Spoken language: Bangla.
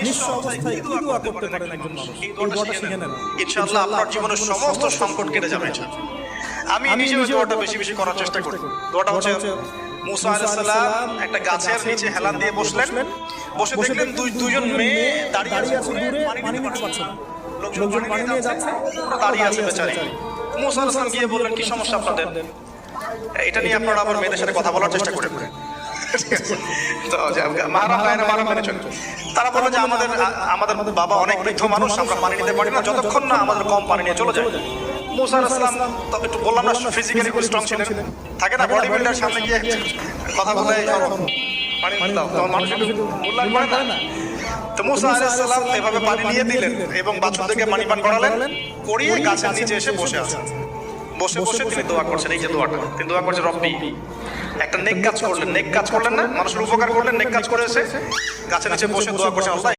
নিঃস্ব অবস্থায় কি দোয়া করতে পারেন একজন মানুষ? এই দোয়াটা শিখে নেন, ইনশাআল্লাহ আপনার জীবনের সমস্ত সংকট কেটে যাবে। আমি নিজেও দোয়াটা বেশি বেশি করার চেষ্টা করি। দোয়াটা হচ্ছে মুসা আলাইহিস সালাম একটা গাছের নিচে হেলান দিয়ে বসলেন, বসে দেখলেন দুইজন মেয়ে দাঁড়িয়ে আছে, দূরে পানি নিতে পারছে না, লোকজন পানি নিয়ে যাচ্ছে, দাঁড়িয়ে আছে বেচারি। মুসা আলাইহিস সালাম গিয়ে বললেন, কি সমস্যা আপনাদের? এটা নিয়ে আপনারা আবার মেয়েদের সাথে কথা বলার চেষ্টা করেন। তো তারা বলে যে আমাদের বাবা অনেক বৃদ্ধ মানুষ, আমরা পানি নিতে পারি না যতক্ষণ না আমাদের কম পানি নিয়ে চলে যায়। মুসা আলাইহিস সালাম তো একটু বললাম না, ফিজিক্যালি খুব স্ট্রং ছিলেন, থাকে না বডি বিল্ডার সামনে গিয়ে কথা বলে পানি দাও, তখন মানুষ একটু মূল্যায়ন করে না। তো মুসা আলাইহিস সালাম এভাবে পানি নিয়ে দিলেন এবং বাছুরদেরকে পানি পান করালেন, করিয়ে গাছের নিচে এসে বসে আছেন। বসে বসে তিনি দোয়া করছেন, এই যে দোয়াটা তিনি দোয়া করছেন, রব্বি, একটা নেক কাজ করলেন, নেক কাজ করলেন না, মানুষের উপকার করলেন, নেক কাজ করে এসে গাছের নিচে বসে দোয়া করছেন, আল্লাহ